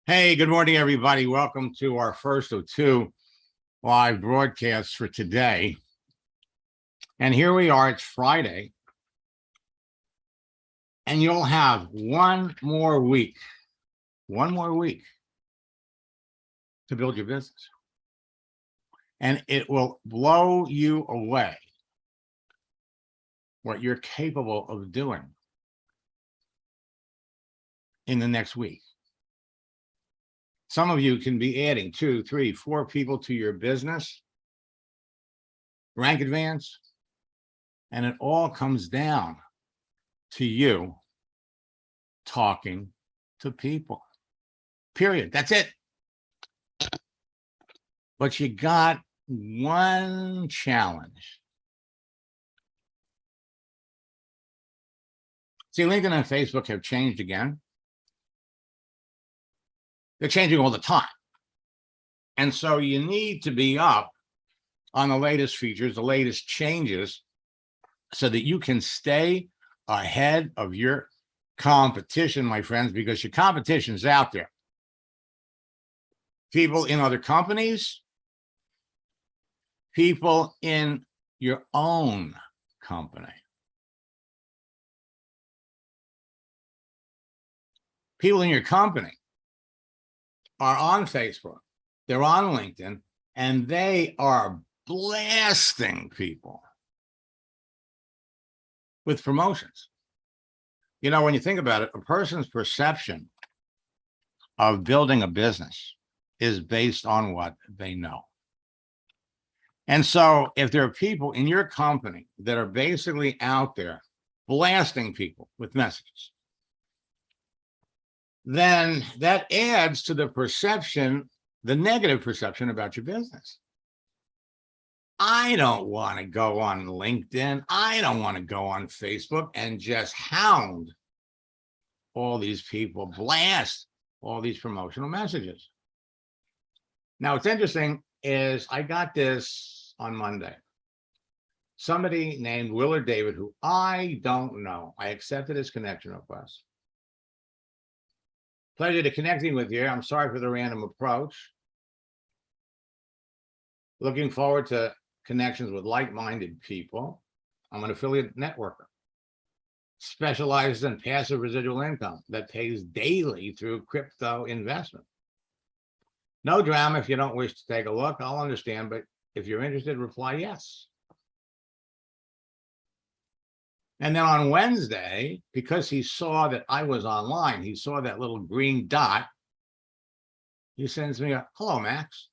Hey, good morning, everybody. Welcome to our first of two live broadcasts for today. And here we are, it's Friday. And you'll have one more week to build your business. And it will blow you away what you're capable of doing in the next week. Some of you can be adding 2, 3, 4 people to your business, rank advance, and it all comes down to you talking to people. Period. That's it. But you got one challenge. See, LinkedIn and Facebook have changed again. They're changing all the time. And so you need to be up on the latest features, the latest changes, so that you can stay ahead of your competition, my friends, because your competition is out there. People in other companies, people in your own company. People in your company are on Facebook, they're on LinkedIn, and they are blasting people with promotions. You know, when you think about it, a person's perception of building a business is based on what they know. And so if there are people in your company that are basically out there blasting people with messages, then that adds to the perception, the negative perception about your business. I don't want to go on LinkedIn. I don't want to go on Facebook and just hound all these people, blast all these promotional messages. Now, what's interesting is I got this on Monday. Somebody named Willard David, who I don't know. I accepted his connection request. Pleasure to connecting with you. I'm sorry for the random approach. Looking forward to connections with like-minded people. I'm an affiliate networker, specialized in passive residual income that pays daily through crypto investment. No drama. If you don't wish to take a look, I'll understand. But if you're interested, reply yes. And then on Wednesday, because he saw that I was online, he saw that little green dot, he sends me a, hello, Max.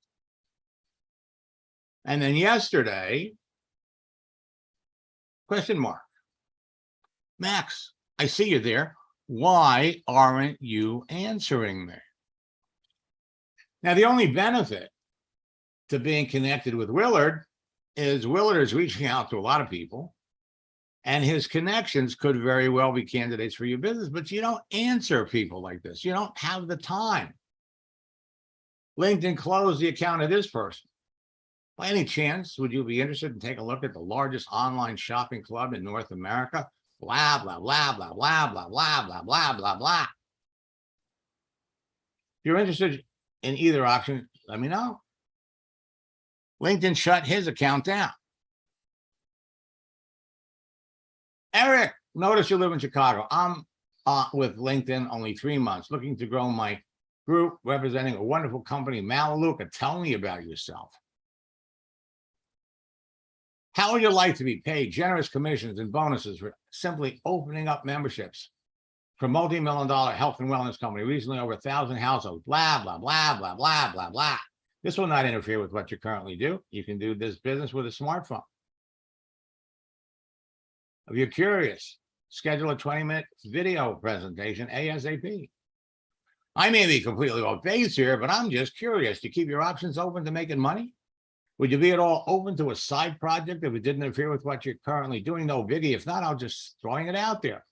And then yesterday, question mark. Max, I see you there. Why aren't you answering me? Now, the only benefit to being connected with Willard is reaching out to a lot of people. And his connections could very well be candidates for your business, but you don't answer people like this. You don't have the time. LinkedIn closed the account of this person. By any chance, would you be interested in taking a look at the largest online shopping club in North America? Blah, blah, blah, blah, blah, blah, blah, blah, blah, blah, blah. If you're interested in either option, let me know. LinkedIn shut his account down. Eric, notice you live in Chicago. I'm with LinkedIn only 3 months, looking to grow my group, representing a wonderful company, Melaleuca. Tell me about yourself. How would you like to be paid generous commissions and bonuses for simply opening up memberships for multi-million-dollar health and wellness company, recently over 1,000 households, blah, blah, blah, blah, blah, blah, blah. This will not interfere with what you currently do. You can do this business with a smartphone. If you're curious, schedule a 20-minute video presentation ASAP. I may be completely off base here, but I'm just curious. Do you keep your options open to making money? Would you be at all open to a side project if it didn't interfere with what you're currently doing? No biggie. If not, I'll just throwing it out there.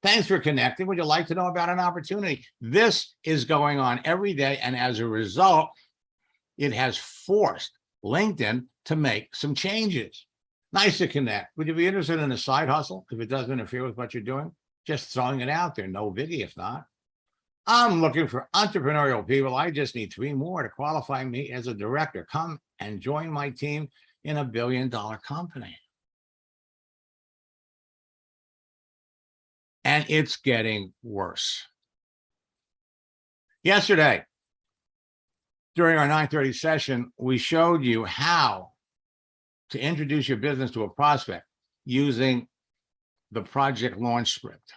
Thanks for connecting. Would you like to know about an opportunity? This is going on every day, and as a result, it has forced LinkedIn to make some changes. Nice to connect. Would you be interested in a side hustle if it doesn't interfere with what you're doing? Just throwing it out there. No biggie if not. I'm looking for entrepreneurial people. I just need 3 more to qualify me as a director. Come and join my team in a billion-dollar company. And it's getting worse. Yesterday, during our 9:30 session, we showed you how to introduce your business to a prospect using the project launch script.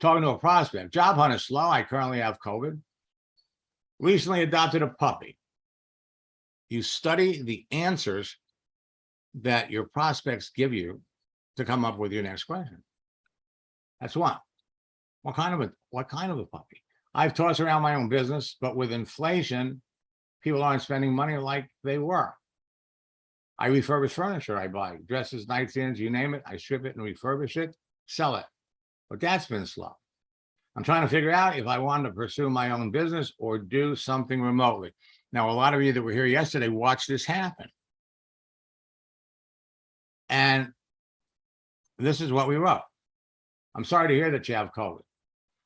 Talking to a prospect, job hunt is slow. I currently have COVID. Recently adopted a puppy. You study the answers that your prospects give you to come up with your next question. That's one. What kind of a puppy? I've tossed around my own business, but with inflation, people aren't spending money like they were. I refurbish furniture I buy, dresses, nightstands, you name it. I strip it and refurbish it, sell it. But that's been slow. I'm trying to figure out if I want to pursue my own business or do something remotely. Now, a lot of you that were here yesterday watched this happen. And this is what we wrote. I'm sorry to hear that you have COVID.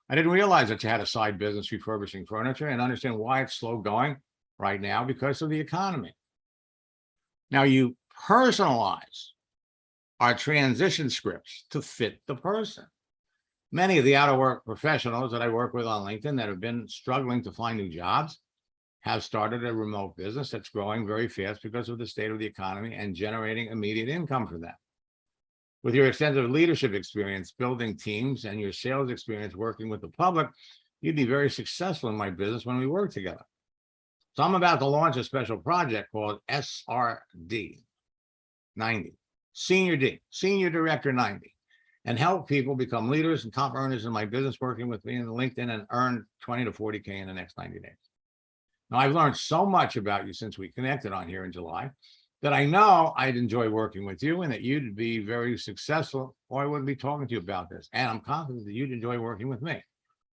I didn't realize that you had a side business refurbishing furniture and understand why it's slow going right now because of the economy. Now, you personalize our transition scripts to fit the person. Many of the out-of-work professionals that I work with on LinkedIn that have been struggling to find new jobs have started a remote business that's growing very fast because of the state of the economy and generating immediate income for them. With your extensive leadership experience building teams and your sales experience working with the public, you'd be very successful in my business when we work together. So I'm about to launch a special project called SRD 90, Senior D, Senior Director 90, and help people become leaders and top earners in my business working with me in LinkedIn and earn 20 to 40K in the next 90 days. Now, I've learned so much about you since we connected on here in July that I know I'd enjoy working with you and that you'd be very successful, or I wouldn't be talking to you about this. And I'm confident that you'd enjoy working with me.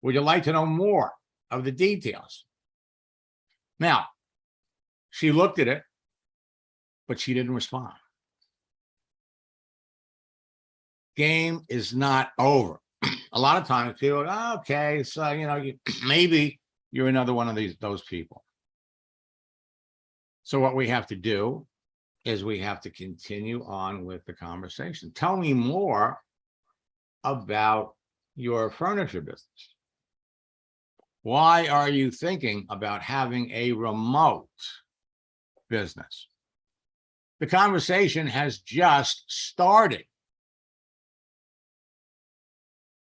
Would you like to know more of the details? Now, she looked at it, but she didn't respond. Game is not over. A lot of times people go, oh, okay, so, maybe you're another one of those people. So what we have to do is we have to continue on with the conversation. Tell me more about your furniture business. Why are you thinking about having a remote business? The conversation has just started.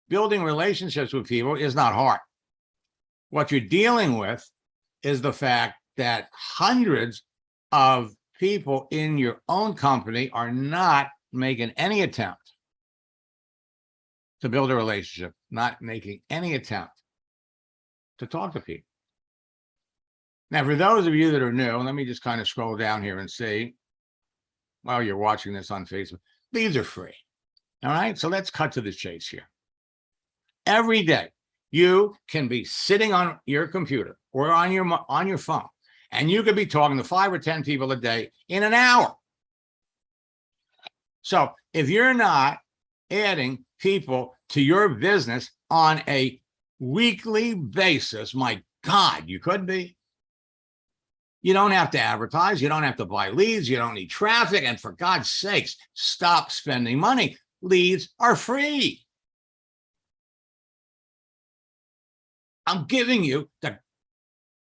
Building relationships with people is not hard. What you're dealing with is the fact that hundreds of people in your own company are not making any attempt to build a relationship, not making any attempt to talk to people. Now, for those of you that are new, let me just kind of scroll down here and see, while you're watching this on Facebook, these are free. All right, so let's cut to the chase here. Every day, you can be sitting on your computer or on your phone, and you could be talking to 5 or 10 people a day in an hour. So if you're not adding people to your business on a weekly basis, my God, you could be. You don't have to advertise. You don't have to buy leads. You don't need traffic. And for God's sakes, stop spending money. Leads are free. I'm giving you the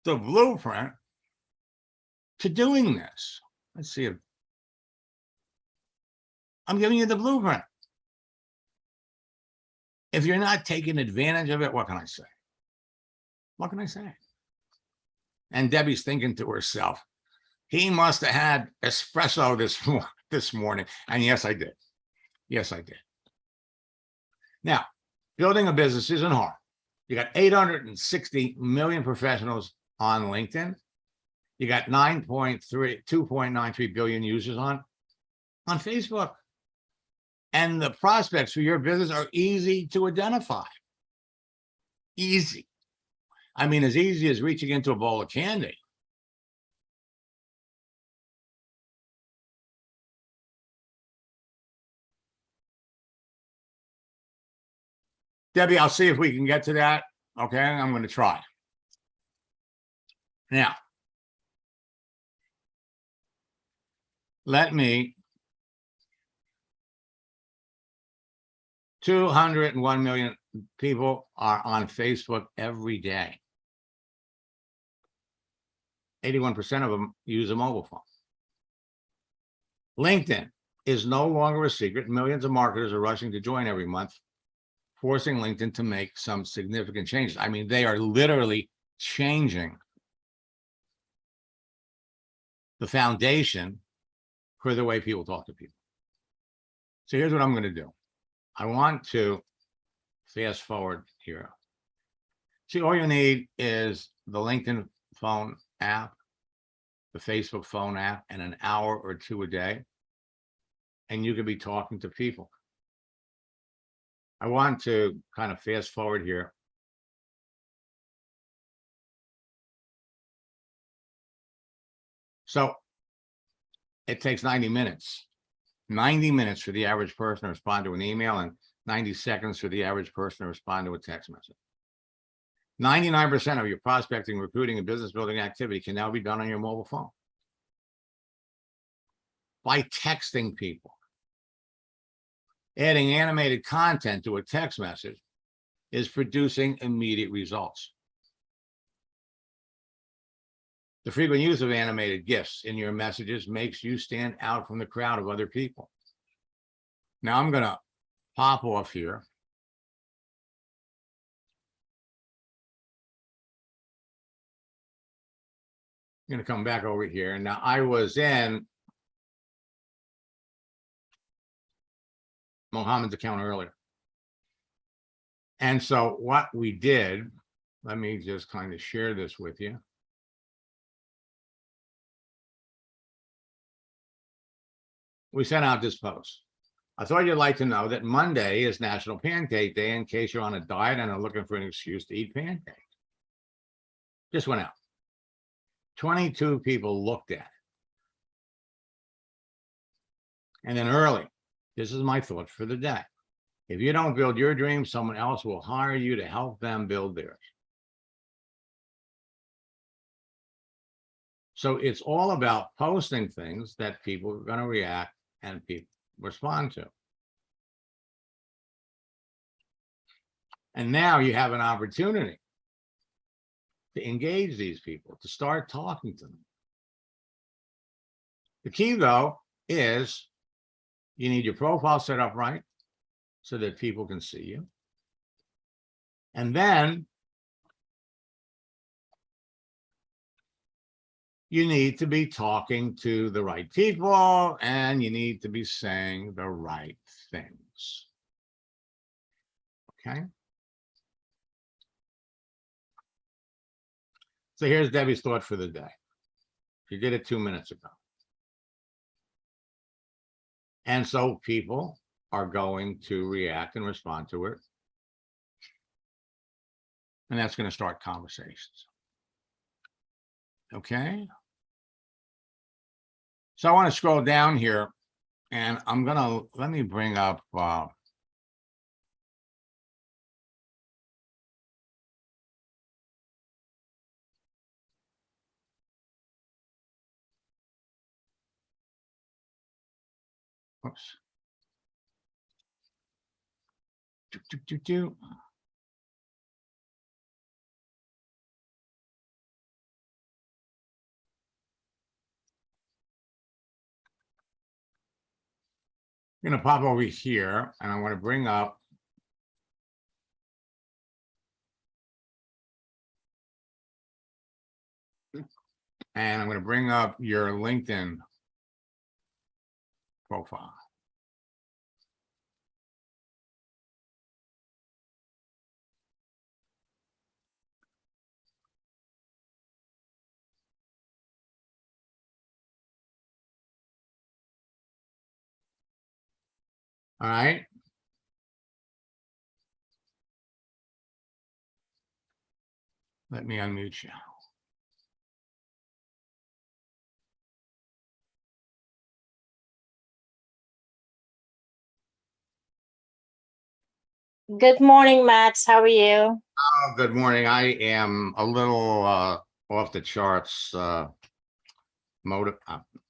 blueprint to doing this. Let's see if I'm giving you the blueprint. If you're not taking advantage of it, what can I say? What can I say? And Debbie's thinking to herself, he must have had espresso this morning. And yes, I did. Yes, I did. Now, building a business isn't hard. You got 860 million professionals on LinkedIn. You got 2.93 billion users on Facebook. And the prospects for your business are easy to identify. Easy. I mean, as easy as reaching into a bowl of candy. Debbie, I'll see if we can get to that. Okay, I'm going to try. Now, let me 201 million people are on Facebook every day. 81% of them use a mobile phone. LinkedIn is no longer a secret. Millions of marketers are rushing to join every month, forcing LinkedIn to make some significant changes. I mean, they are literally changing the foundation for the way people talk to people. So here's what I'm going to do. I want to fast forward here. See, all you need is the LinkedIn phone app, the Facebook phone app, and an hour or two a day, and you could be talking to people. I want to kind of fast forward here. So it takes 90 minutes. 90 minutes for the average person to respond to an email and 90 seconds for the average person to respond to a text message. 99% of your prospecting, recruiting, and business building activity can now be done on your mobile phone. By texting people. Adding animated content to a text message is producing immediate results. The frequent use of animated GIFs in your messages makes you stand out from the crowd of other people. Now I'm going to pop off here. I'm going to come back over here. Now I was in Mohammed's account earlier. And so what we did, let me just kind of share this with you. We sent out this post. I thought you'd like to know that Monday is National Pancake Day in case you're on a diet and are looking for an excuse to eat pancakes. Just went out. 22 people looked at it. And then early, this is my thought for the day. If you don't build your dream, someone else will hire you to help them build theirs. So it's all about posting things that people are going to react and people respond to. And now you have an opportunity to engage these people, to start talking to them. The key, though, is you need your profile set up right so that people can see you. And then you need to be talking to the right people and you need to be saying the right things. Okay? So here's Debbie's thought for the day. She did it 2 minutes ago. And so people are going to react and respond to it. And that's going to start conversations. Okay? So I want to scroll down here and I'm going to, let me bring up, oops. I'm going to pop over here and I want to bring up and I'm going to bring up your LinkedIn profile. All right. Let me unmute you. Good morning, Max. How are you? Oh, good morning. I am a little off the charts,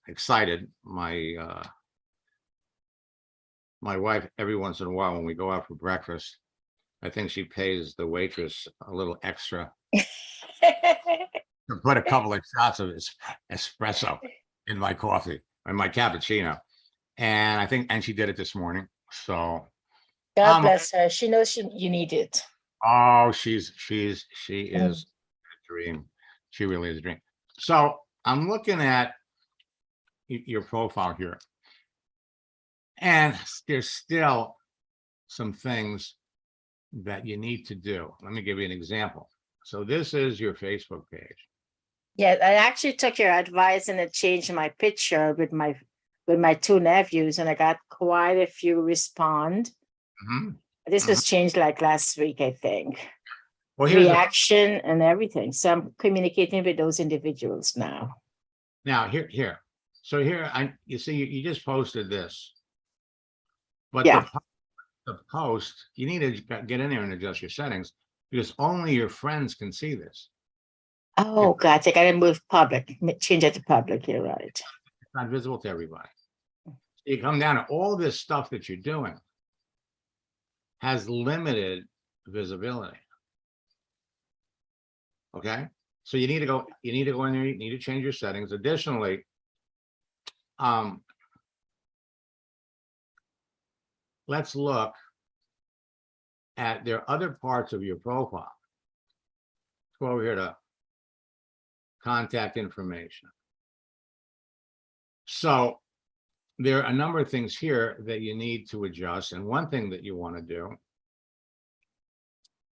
excited. My wife, every once in a while when we go out for breakfast, I think she pays the waitress a little extra to put a couple of shots of espresso in my coffee or my cappuccino. And she did it this morning. So God um bless her. She knows you need it. oh, she Mm. is a dream. She really is a dream. So I'm looking at your profile here, and there's still some things that you need to do. Let me give you an example. So this is your Facebook page. Yeah, I actually took your advice and I changed my picture with my two nephews, and I got quite a few respond. Mhm, This mhm. was changed like last week, I think. Well, Reaction and everything. So I'm communicating with those individuals now. now here. So here you see you just posted this, but Yeah. the post, you need to get in there and adjust your settings because only your friends can see this. Oh, God. I got to move public, change it to public. You're right. It's not visible to everybody. You come down to all this stuff that you're doing has limited visibility. Okay. So you need to go in there, you need to change your settings. Additionally, let's look at there are other parts of your profile. Let's go over here to contact information. So there are a number of things here that you need to adjust. And one thing that you want to do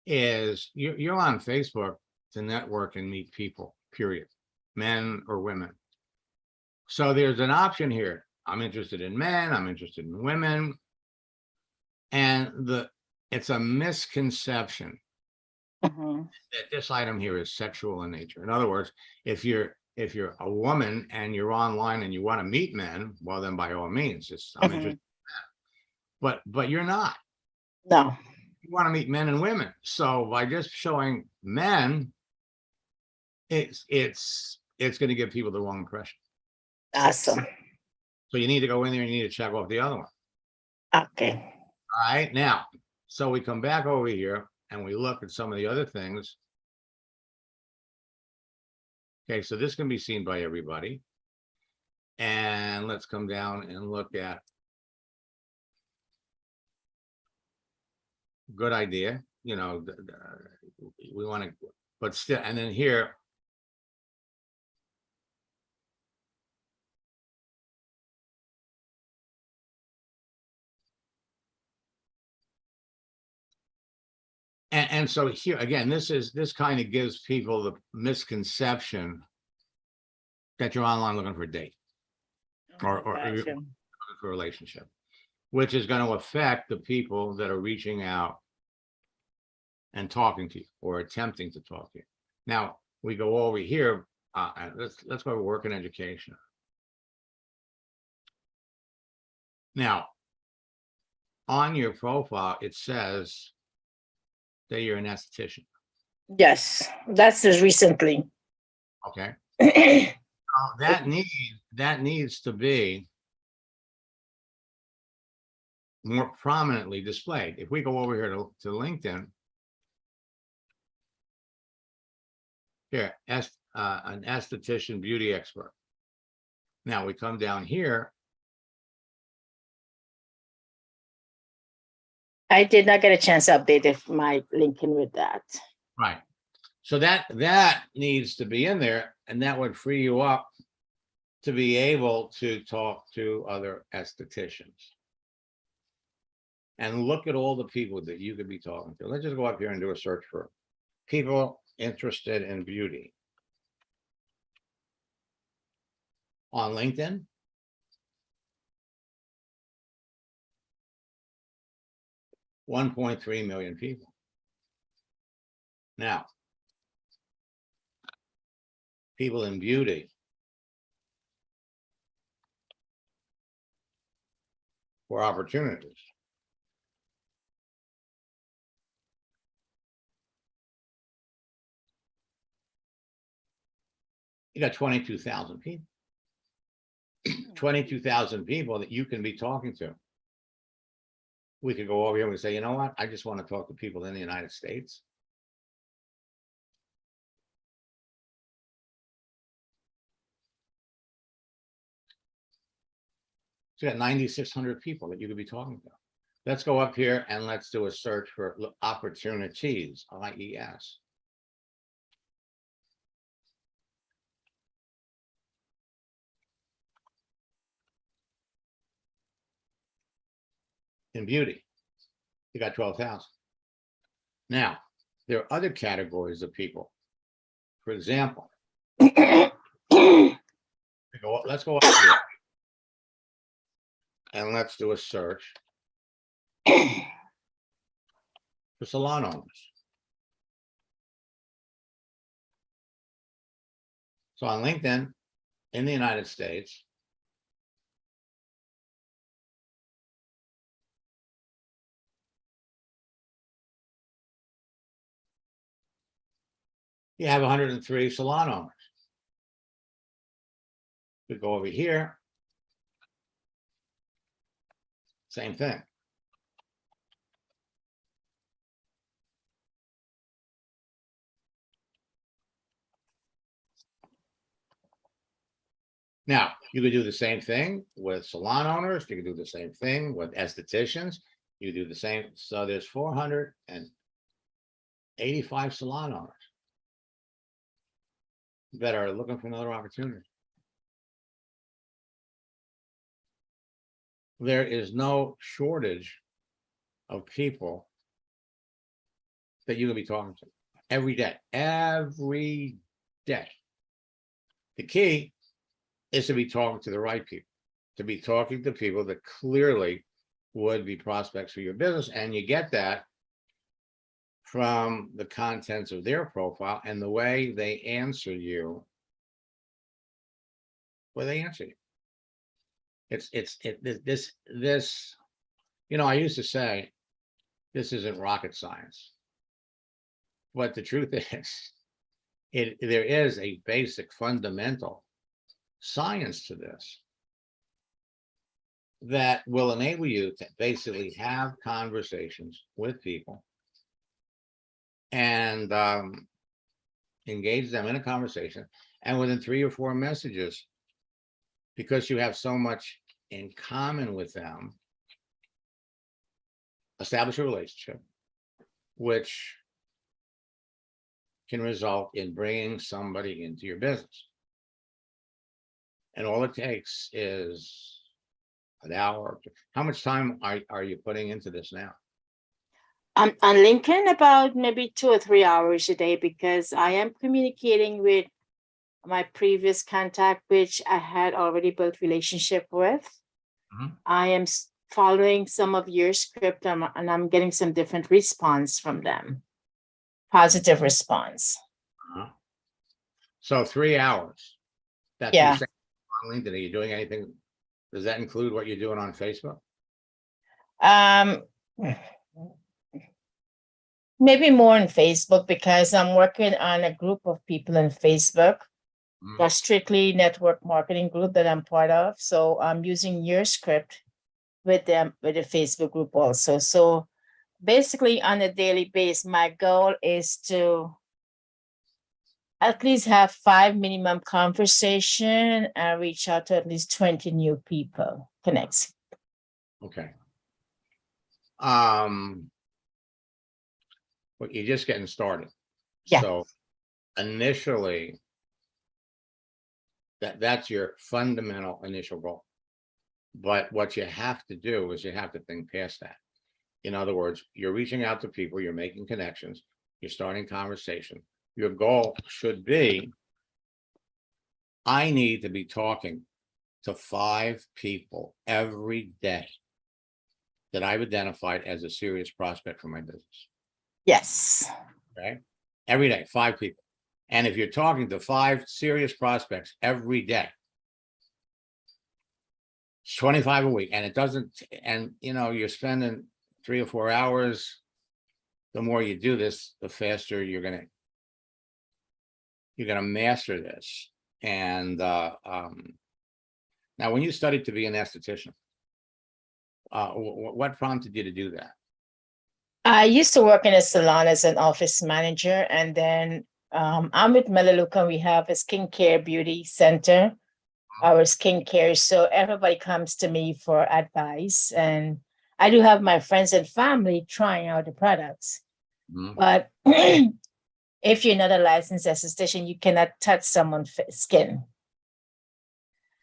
is you're on Facebook to network and meet people, period, men or women. So there's an option here. I'm interested in men, I'm interested in women. And it's a misconception Mhm. that this item here is sexual in nature. In other words, if you're a woman and you're online and you want to meet men, well, then by all means, I'm interested. But you're not. No. You want to meet men and women. So by just showing men, it's going to give people the wrong impression. Awesome. So you need to go in there and you need to check off the other one. Okay. All right. Now, so we come back over here and we look at some of the other things. Okay, so this can be seen by everybody. And let's come down and look at good idea. You know, we want to, but still, and then here, and so here again, this kind of gives people the misconception that you're online looking for a date or you're Gotcha. looking for a relationship, which is going to affect the people that are reaching out and talking to you or attempting to talk to you. Now we go over here. Let's go to work and education. Now, on your profile, it says that you're an esthetician. Yes, that's just recently. Okay. That needs to be more prominently displayed. If we go over here to LinkedIn, here, an esthetician beauty expert. Now we come down here. I did not get a chance to update my LinkedIn with that. Right. So that needs to be in there, and that would free you up to be able to talk to other estheticians. And look at all the people that you could be talking to. Let's just go up here and do a search for people interested in beauty on LinkedIn. $1.3 million people. Now, people in beauty for opportunities. You got 22,000 people. 22,000 people that you can be talking to. We could go over here and say, you know what? I just want to talk to people in the United States. So you got 9,600 people that you could be talking to. Let's go up here and let's do a search for opportunities, IES. In beauty, you got 12,000. Now, there are other categories of people. For example, let's go up here and let's do a search for salon owners. So on LinkedIn, in the United States, you have 103 salon owners. We go over here, same thing. Now, you could do the same thing with salon owners. You could do the same thing with estheticians. You do the same. So there's 485 salon owners that are looking for another opportunity. There is no shortage of people that you can be talking to every day. Every day. The key is to be talking to the right people, to be talking to people that clearly would be prospects for your business. And you get that from the contents of their profile and the way they answer you. Well, they answer you. This, you know, I used to say, this isn't rocket science. But the truth is, there is a basic fundamental science to this that will enable you to basically have conversations with people and engage them in a conversation, and within 3 or 4 messages, because you have so much in common with them, establish a relationship which can result in bringing somebody into your business. And all it takes is an hour. How much time are you putting into this now? On LinkedIn, about maybe 2 or 3 hours a day, because I am communicating with my previous contact, which I had already built relationship with. I am following some of your script, and I'm getting some different response from them. Positive response. So 3 hours. That's Yeah. on LinkedIn. Are you doing anything? Does that include what you're doing on Facebook? Maybe more on Facebook, because I'm working on a group of people in Facebook, a strictly network marketing group that I'm part of. So I'm using your script with them, with the Facebook group also. So basically on a daily basis, my goal is to at least have 5 minimum conversation and reach out to at least 20 new people, connects. Okay. But you're just getting started. Yeah. So initially, that's your fundamental initial goal. But what you have to do is you have to think past that. In other words, you're reaching out to people, you're making connections, you're starting conversation. Your goal should be, I need to be talking to 5 people every day that I've identified as a serious prospect for my business. Yes. Okay. Every day, 5 people. And if you're talking to 5 serious prospects every day, it's 25 a week. And it doesn't, and you know, you're spending 3 or 4 hours. The more you do this, the faster you're gonna master this. And now when you studied to be an esthetician, what prompted you to do that? I used to work in a salon as an office manager, and then I'm with Melaleuca. We have a skincare beauty center, our skincare. So everybody comes to me for advice, and I do have my friends and family trying out the products. Mhm. But if you're not a licensed esthetician, you cannot touch someone's skin.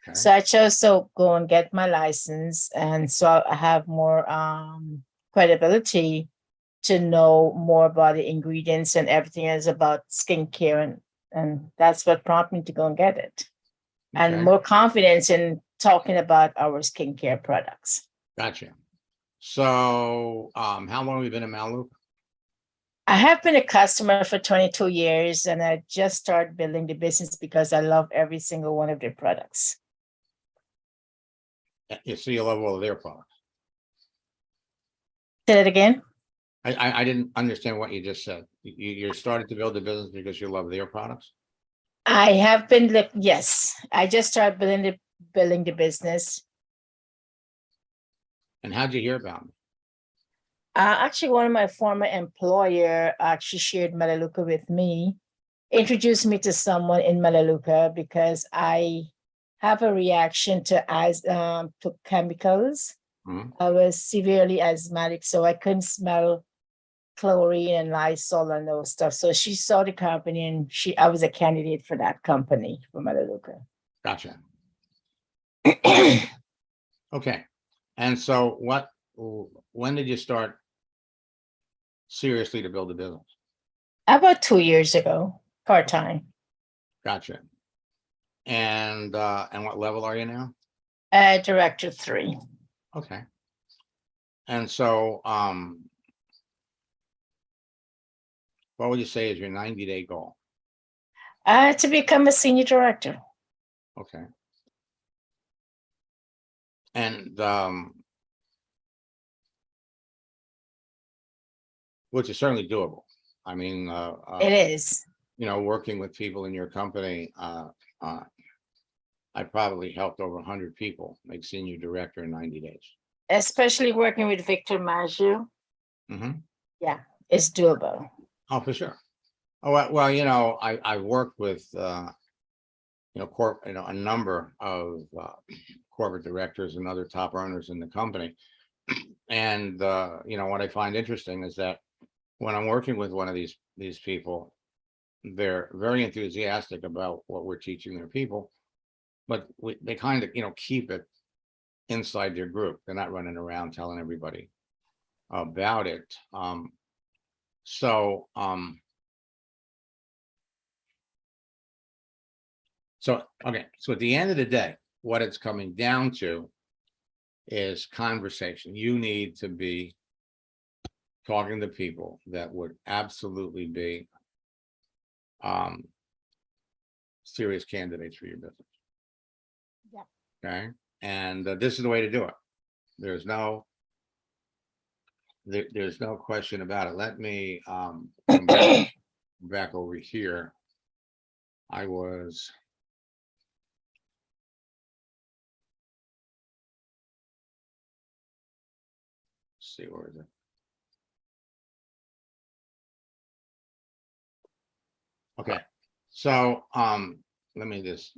Okay. So I chose to go and get my license, and so I have more credibility to know more about the ingredients and everything is about skincare, and that's what prompted me to go and get it. And Okay. more confidence in talking about our skincare products. Gotcha. So how long have you been in Melaleuca? I have been a customer for 22 years, and I just started building the business because I love every single one of their products. You see, you love all of their products. Say that again. I didn't understand what you just said. You started to build a business because you love their products? I have been, yes, I just started building the business. And how'd you hear about me? Actually, one of my former employer actually shared Melaleuca with me, introduced me to someone in Melaleuca because I have a reaction to chemicals. Mhm. I was severely asthmatic, so I couldn't smell chlorine and Lysol and those stuff. So she saw the company, and I was a candidate for that company for Melaleuca. Gotcha. Okay. And so when did you start seriously to build a business? About 2 years ago, part-time. Gotcha. And what level are you now? Director 3. Okay. And so what would you say is your 90-day goal? To become a senior director. Okay. And which is certainly doable. I mean, It is. you know, working with people in your company, I probably helped over 100 people make senior director in 90 days. Especially working with Victor Maggio. Mm-hmm. Yeah, it's doable. Oh, for sure. Oh, well, you know, I worked with, you know, a number of corporate directors and other top earners in the company. And, you know, what I find interesting is that when I'm working with one of these people, they're very enthusiastic about what we're teaching their people, but they kind of, you know, keep it inside their group. They're not running around telling everybody about it. So okay, so at the end of the day, what it's coming down to is conversation. You need to be talking to people that would absolutely be serious candidates for your business. Yeah. Okay. And this is the way to do it. There's no question about it. Let me come back over here. I was see, where is it? Okay, so let me just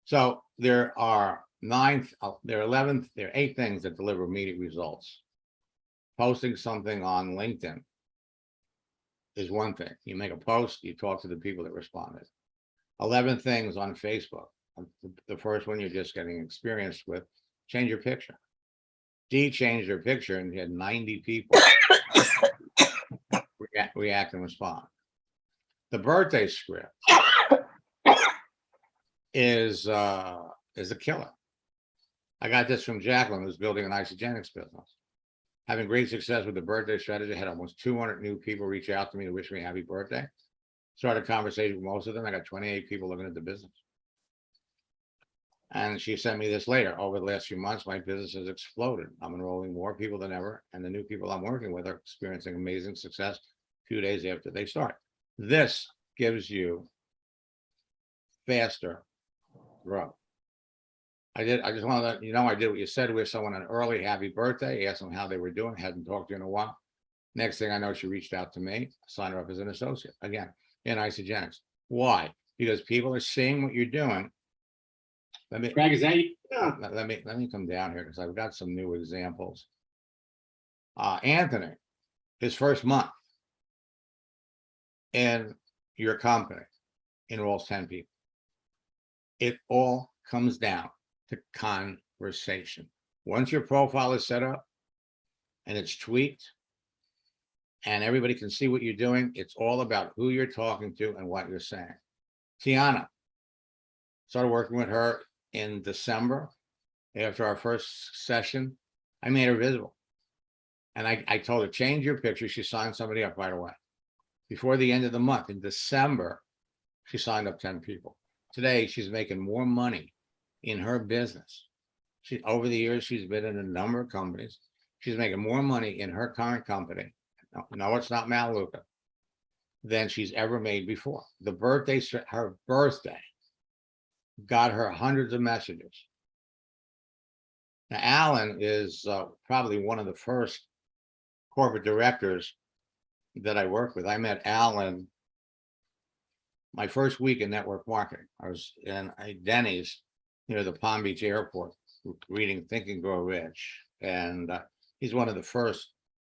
so there are 8 things that deliver immediate results. Posting something on LinkedIn is one thing. You make a post, you talk to the people that responded. 11 things on Facebook. The first one you're just getting experience with, change your picture. D changed her picture and he had 90 people react and respond. The birthday script is a killer. I got this from Jacqueline, who's building an Isagenix business. Having great success with the birthday strategy, I had almost 200 new people reach out to me to wish me happy birthday. Started a conversation with most of them. I got 28 people looking at the business. And she sent me this later. Over the last few months, my business has exploded. I'm enrolling more people than ever, and the new people I'm working with are experiencing amazing success a few days after they start. This gives you faster growth. I just want to let you know, I did what you said with someone an early happy birthday, asked them how they were doing, hadn't talked to you in a while. Next thing I know, she reached out to me, signed her up as an associate again in Isagenix. Why? Because people are seeing what you're doing. Let me Greg, is that you? Yeah. let me come down here because I've got some new examples. Anthony, his first month in your company enrolls 10 people. It all comes down to conversation. Once your profile is set up and it's tweaked and everybody can see what you're doing, it's all about who you're talking to and what you're saying. Tiana, started working with her in December. After our first session, I made her visible. And I told her, change your picture. She signed somebody up right away. Before the end of the month, in December, she signed up 10 people. Today, she's making more money in her business. Over the years, she's been in a number of companies. She's making more money in her current company. No, it's not Melaleuca, than she's ever made before. Her birthday got her hundreds of messages. Now, Alan is probably one of the first corporate directors that I work with. I met Alan my first week in network marketing. I was in a Denny's near the Palm Beach airport reading Think and Grow Rich. And he's one of the first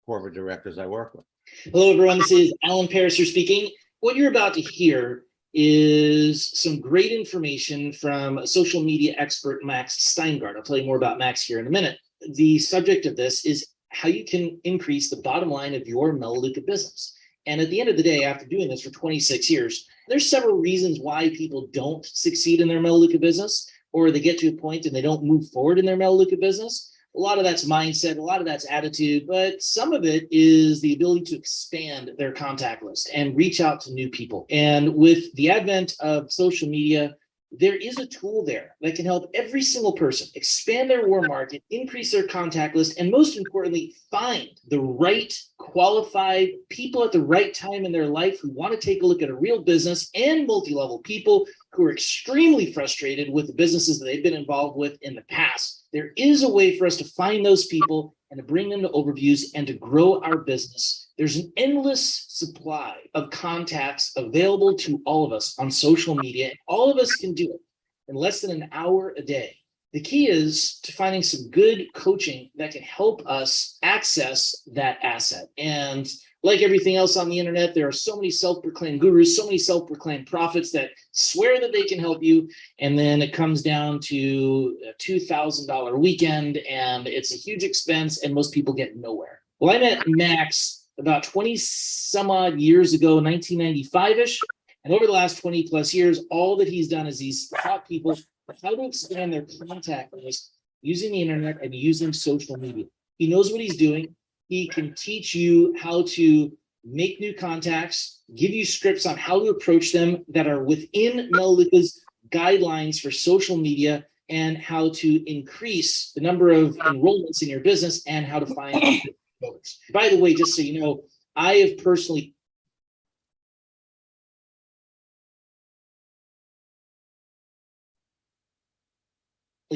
corporate directors I work with. Hello, everyone. This is Alan Pariser speaking. What you're about to hear is some great information from social media expert Max Steingart. I'll tell you more about Max here in a minute. The subject of this is how you can increase the bottom line of your Melaleuca business. And at the end of the day, after doing this for 26 years, there's several reasons why people don't succeed in their Melaleuca business, or they get to a point and they don't move forward in their Melaleuca business. A lot of that's mindset, a lot of that's attitude, but some of it is the ability to expand their contact list and reach out to new people. And with the advent of social media, there is a tool there that can help every single person expand their warm market, increase their contact list, and most importantly, find the right qualified people at the right time in their life who want to take a look at a real business, and multi-level people who are extremely frustrated with the businesses that they've been involved with in the past. There is a way for us to find those people and to bring them to overviews and to grow our business. There's an endless supply of contacts available to all of us on social media. All of us can do it in less than an hour a day. The key is to finding some good coaching that can help us access that asset. And like everything else on the internet, there are so many self-proclaimed gurus, so many self-proclaimed prophets that swear that they can help you. And then it comes down to a $2,000 weekend, and it's a huge expense, and most people get nowhere. Well, I met Max about 20 some odd years ago, 1995-ish. And over the last 20 plus years, all that he's done is he's taught people how to expand their contact list using the internet and using social media. He knows what he's doing. He can teach you how to make new contacts, give you scripts on how to approach them that are within Melaleuca's guidelines for social media, and how to increase the number of enrollments in your business and how to find voters. By the way, just so you know, I have personally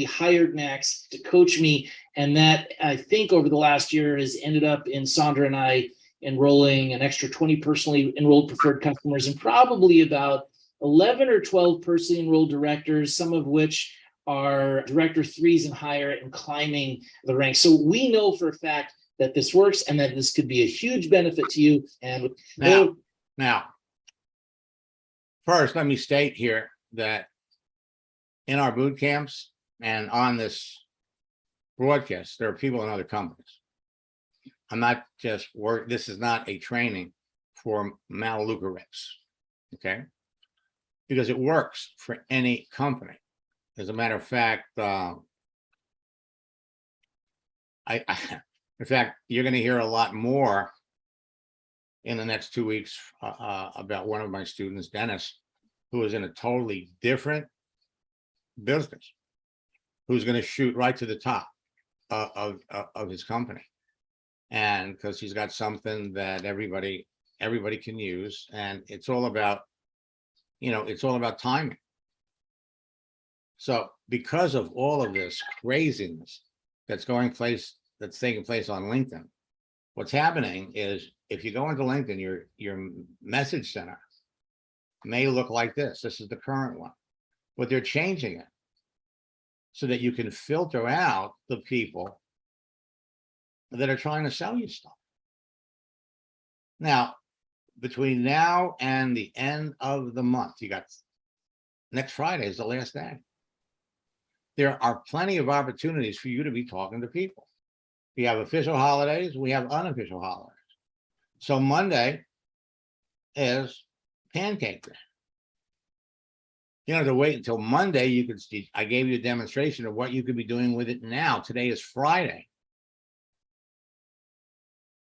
hired Max to coach me, and that, I think, over the last year has ended up in Sandra and I enrolling an extra 20 personally enrolled preferred customers, and probably about 11 or 12 personally enrolled directors, some of which are director 3s and higher and climbing the ranks. So we know for a fact that this works and that this could be a huge benefit to you. And now, first, let me state here that in our boot camps and on this broadcast, there are people in other companies. I'm not just this is not a training for Melaleuca reps, okay? Because it works for any company. As a matter of fact, in fact, you're going to hear a lot more in the next 2 weeks about one of my students, Dennis, who is in a totally different business. who's going to shoot right to the top of his company. And because he's got something that everybody can use, and it's all about, it's all about timing. So because of all of this craziness that's taking place on LinkedIn, what's happening is if you go into LinkedIn, your message center may look like this. This is the current one, but they're changing it so that you can filter out the people that are trying to sell you stuff. Now, between now and the end of the month, you got next Friday is the last day. There are plenty of opportunities for you to be talking to people. We have official holidays, we have unofficial holidays. So Monday is Pancake Day. You don't have to wait until Monday. You could see, I gave you a demonstration of what you could be doing with it now. Today is Friday.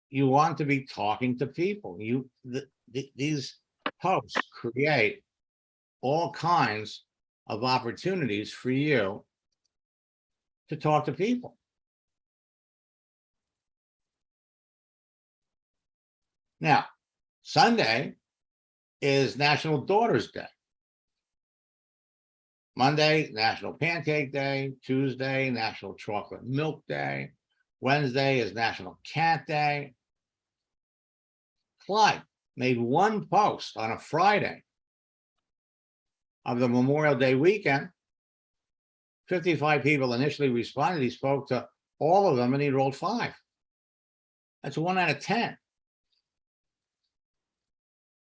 You want to be talking to people. These posts create all kinds of opportunities for you to talk to people. Now, Sunday is National Daughters Day. Monday, National Pancake Day. Tuesday, National Chocolate Milk Day. Wednesday is National Cat Day. Clyde made one post on a Friday of the Memorial Day weekend. 55 people initially responded. He spoke to all of them and he rolled 5. That's 1 out of 10.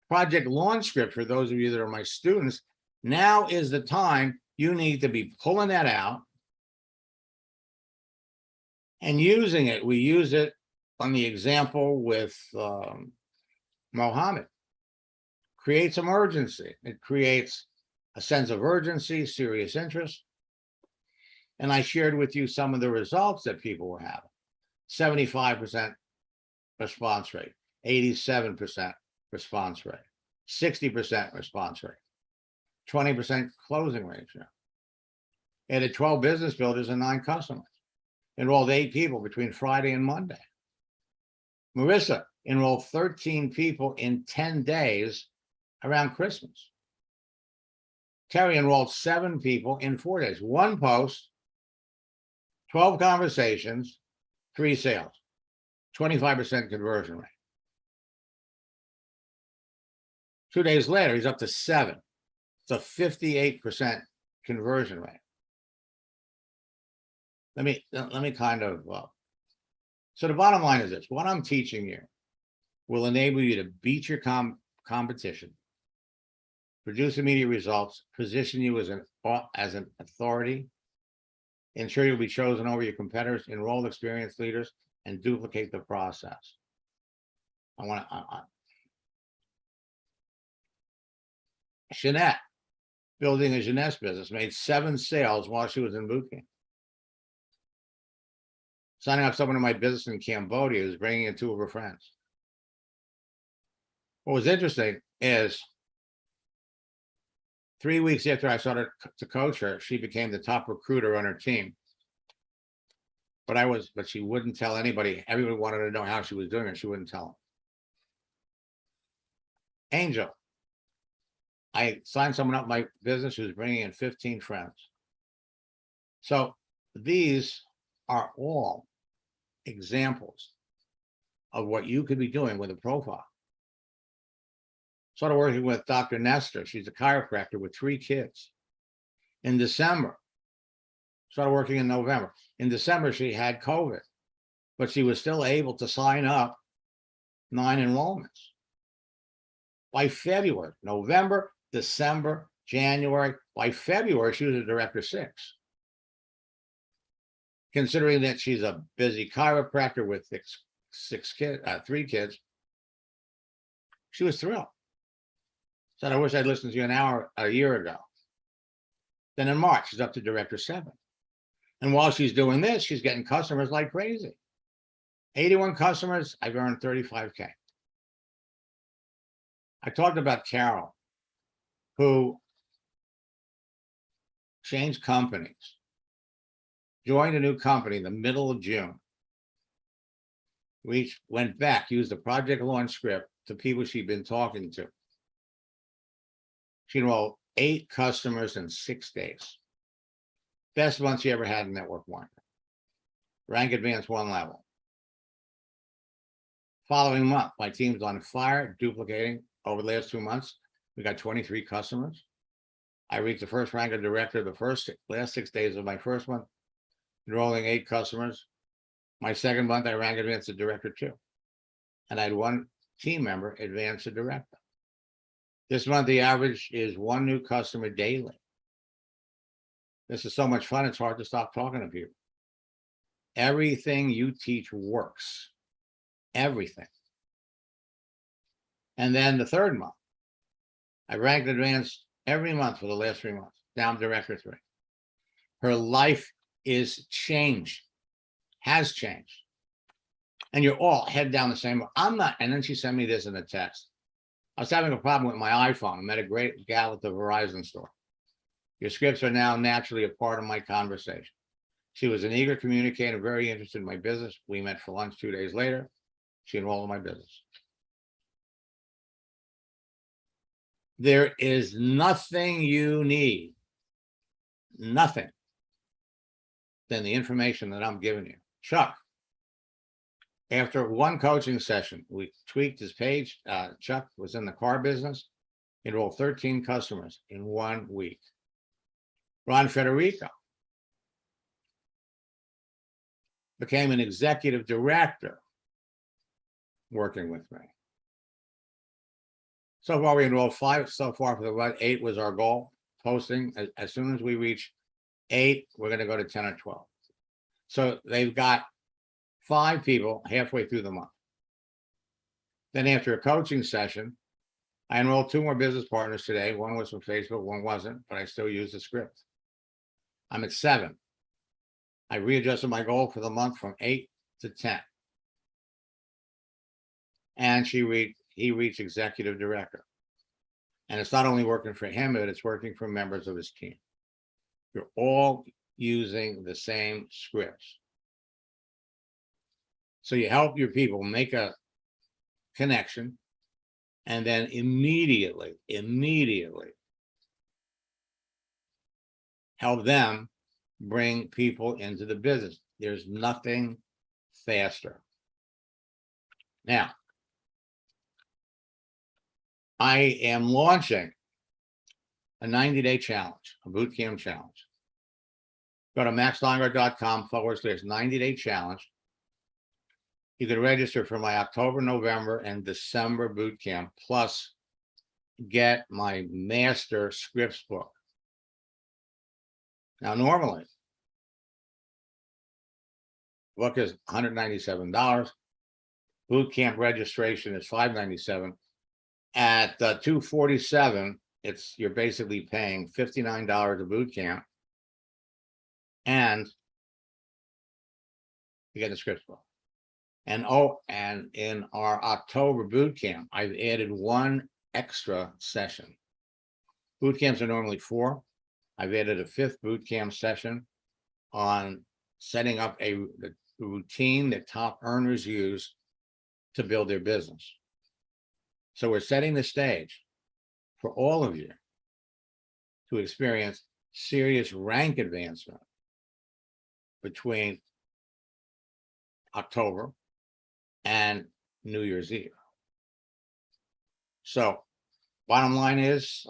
Project launch script, for those of you that are my students, now is the time you need to be pulling that out and using it. We use it on the example with Mohammed. Creates some urgency. It creates a sense of urgency, serious interest. And I shared with you some of the results that people were having. 75% response rate, 87% response rate, 60% response rate, 20% closing ratio. Added 12 business builders and 9 customers. Enrolled 8 people between Friday and Monday. Marissa enrolled 13 people in 10 days around Christmas. Terry enrolled 7 people in 4 days. 1 post, 12 conversations, 3 sales, 25% conversion rate. 2 days later, he's up to 7. It's a 58% conversion rate. Let me kind of, so the bottom line is this: what I'm teaching you will enable you to beat your competition, produce immediate results, position you as an authority, ensure you'll be chosen over your competitors, enroll experienced leaders, and duplicate the process. Jeunesse, building a Jeunesse business, made 7 sales while she was in boot camp. Signing up someone in my business in Cambodia who's bringing in 2 of her friends. What was interesting is 3 weeks after I started to coach her, she became the top recruiter on her team. But she wouldn't tell anybody. Everybody wanted to know how she was doing, and she wouldn't tell them. Angel, I signed someone up in my business who's bringing in 15 friends. So these are all examples of what you could be doing with a profile. Started working with Dr. Nestor. She's a chiropractor with 3 kids. In December, started working in November. In December, she had COVID, but she was still able to sign up 9 enrollments. By February, November, December, January, by February, she was a director 6. Considering that she's a busy chiropractor with 3 kids, she was thrilled. Said, I wish I'd listened to you a year ago. Then in March, she's up to director 7. And while she's doing this, she's getting customers like crazy. 81 customers, I've earned $35K. I talked about Carol, who changed companies joined a new company in the middle of June. We went back, used the project launch script to people she'd been talking to. She enrolled 8 customers in 6 days. Best month she ever had in network marketing. Rank advanced 1 level. Following month, my team's on fire, duplicating over the last 2 months. We got 23 customers. I reached the first rank of director the last 6 days of my first month, enrolling 8 customers. My second month, I ranked advanced to director 2. And I had 1 team member advance to director. This month, the average is 1 new customer daily. This is so much fun, it's hard to stop talking to people. Everything you teach works. Everything. And then the third month, I ranked advanced every month for the last 3 months, down director 3. Her life is changed, has changed. And you're all head down the same. I'm not, and then she sent me this in a text. I was having a problem with my iPhone. I met a great gal at the Verizon store. Your scripts are now naturally a part of my conversation. She was an eager communicator, very interested in my business. We met for lunch 2 days later. She enrolled in my business. There is nothing you need, nothing, than the information that I'm giving you. Chuck, after 1 coaching session, we tweaked his page. Chuck was in the car business, enrolled 13 customers in 1 week. Ron Federico became an executive director working with me. So far, we enrolled 5 so far for the run. 8 was our goal. Posting as soon as we reach 8, we're going to go to 10 or 12. So they've got 5 people halfway through the month. Then after a coaching session, I enrolled 2 more business partners today. 1 was from Facebook, 1 wasn't, but I still use the script. I'm at 7. I readjusted my goal for the month from 8 to 10. And he reached executive director. And it's not only working for him, but it's working for members of his team. You're all using the same scripts. So you help your people make a connection, and then immediately help them bring people into the business. There's nothing faster. Now, I am launching a 90-day challenge, a boot camp challenge. Go to maxsteingart.com/90-day challenge. You can register for my October, November, and December boot camp, plus get my master scripts book. Now, normally, the book is $197. Boot camp registration is $597. At $247, you're basically paying $59 a boot camp, and you get the scripts book. And in our October boot camp, I've added 1 extra session. Boot camps are normally 4. I've added a 5th boot camp session on setting up the routine that top earners use to build their business. So we're setting the stage for all of you to experience serious rank advancement between October and New Year's Eve. So bottom line is,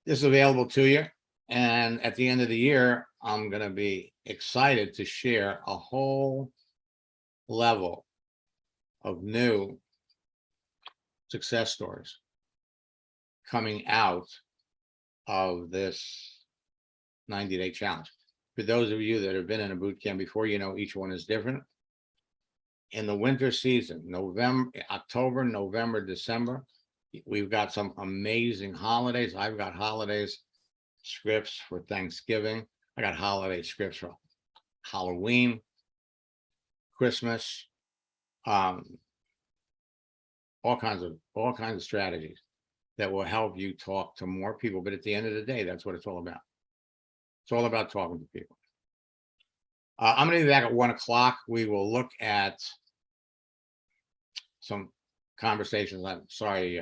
this is available to you. And at the end of the year, I'm going to be excited to share a whole level of new success stories coming out of this 90-day challenge. For those of you that have been in a boot camp before, you know each one is different. In the winter season, October, November, December, we've got some amazing holidays. I've got holidays scripts for Thanksgiving. I got holiday scripts for Halloween, Christmas, all kinds of strategies that will help you talk to more people. But at the end of the day, that's what it's all about. It's all about talking to people. I'm gonna be back at 1 o'clock. We will look at some conversations. I'm sorry,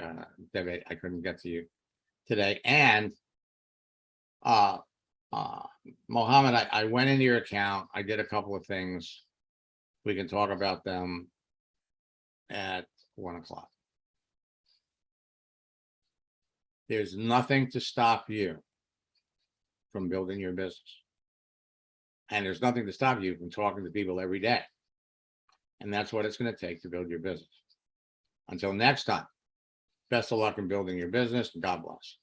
David, I couldn't get to you today. And Mohammed, I went into your account. I did a couple of things. We can talk about them at 1 o'clock. There's nothing to stop you from building your business. And there's nothing to stop you from talking to people every day. And that's what it's going to take to build your business. Until next time, best of luck in building your business, and God bless.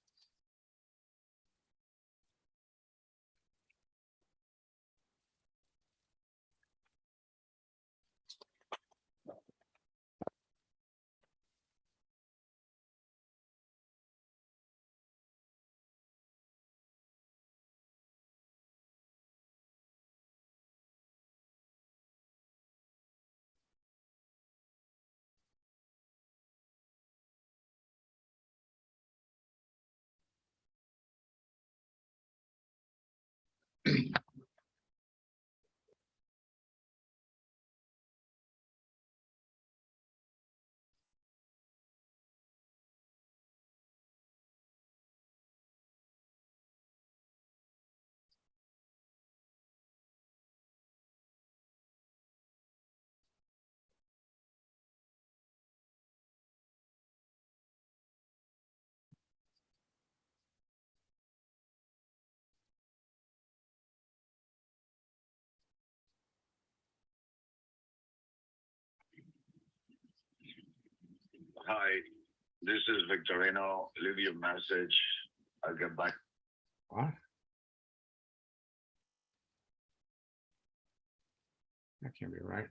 Hi, this is Victorino. Leave your message. I'll get back. What? That can't be right.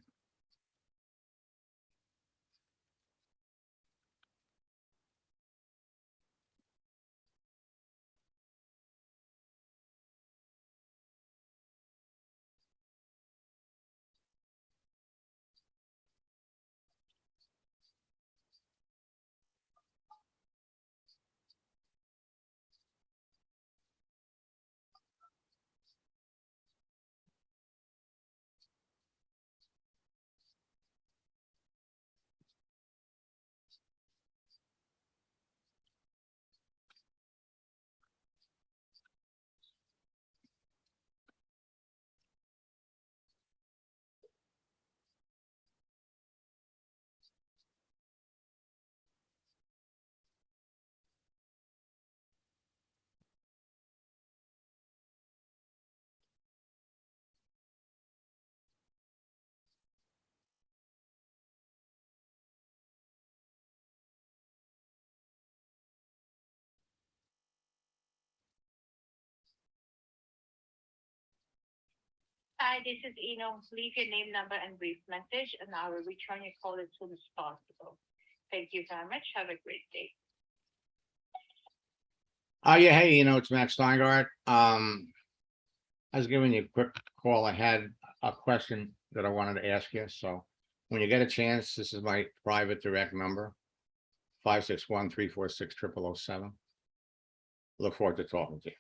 Hi, this is Eno. Leave your name, number, and brief message, and I will return your call as soon as possible. Thank you very much. Have a great day. Yeah, hey, it's Matt Steingart. I was giving you a quick call. I had a question that I wanted to ask you. So when you get a chance, this is my private direct number, 561-346-0007. Look forward to talking to you.